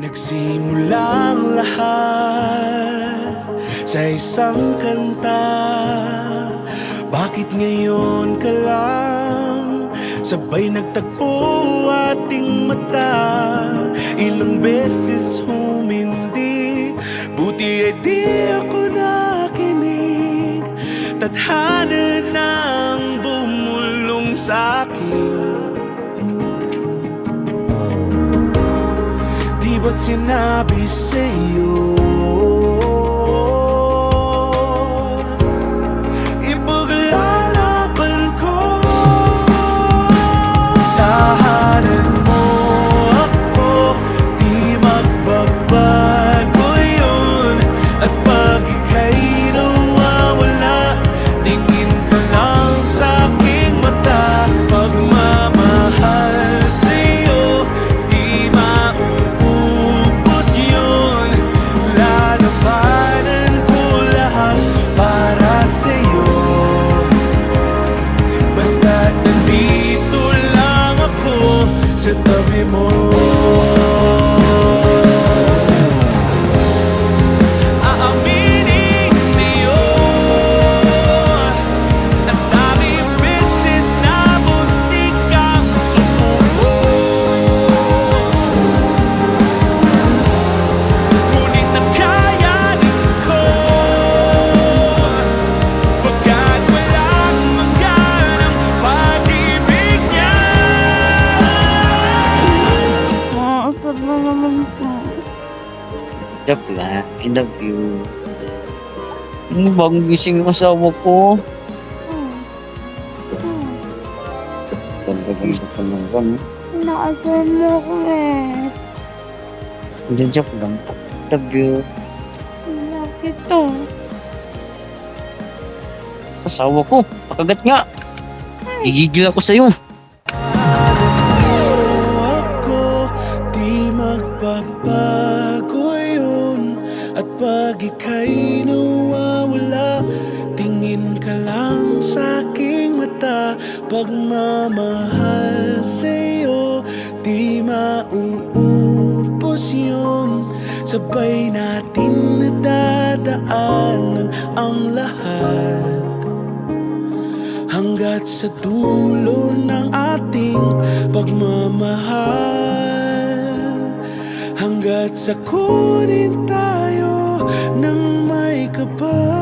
Nagsimulang lahat sa isang kanta. Bakit ngayon ka lang sabay nagtagpo ating mata? Ilang beses humindi, buti ay di ako nakinig. Tadhana nang bumulong sa'kin. Di ba't sinabi sa'yo ipaglalaban ko? Tahanan mo ako, di magbabago yun. At pag ika'y nawawala, tingin ka lang sa'king mata. Pagmamahal sa'yo, di mauubos yun. Lalabanan ko lahat para sa'yo. Basta't nandito lang ako sa tabi mo. Aaminin sa'yo, ang daming beses na muntik kang sumuko. Ngunit nakayanin ko, pagkat walang manggarang pag-ibig niya. Asad na naman po. Joke lang. I love you. Ano bang gising yung asawa ko? Ganda-ganda pa naman. Inaasal mo ko eh. Hindi, joke lang. Love you. Bakit to? Asawa ko. Pakagat nga. Gigigil ako sa'yo. Ako, di magbabago yun. At pag ika'y nawawala, tingin ka lang sa'king mata. Pagmamahal sa'yo, di mauubos yun. Sabay natin nadadaanan ang lahat hanggat sa dulo ng ating pagmamahal. Hanggat sa kunin tayo ng may kapal.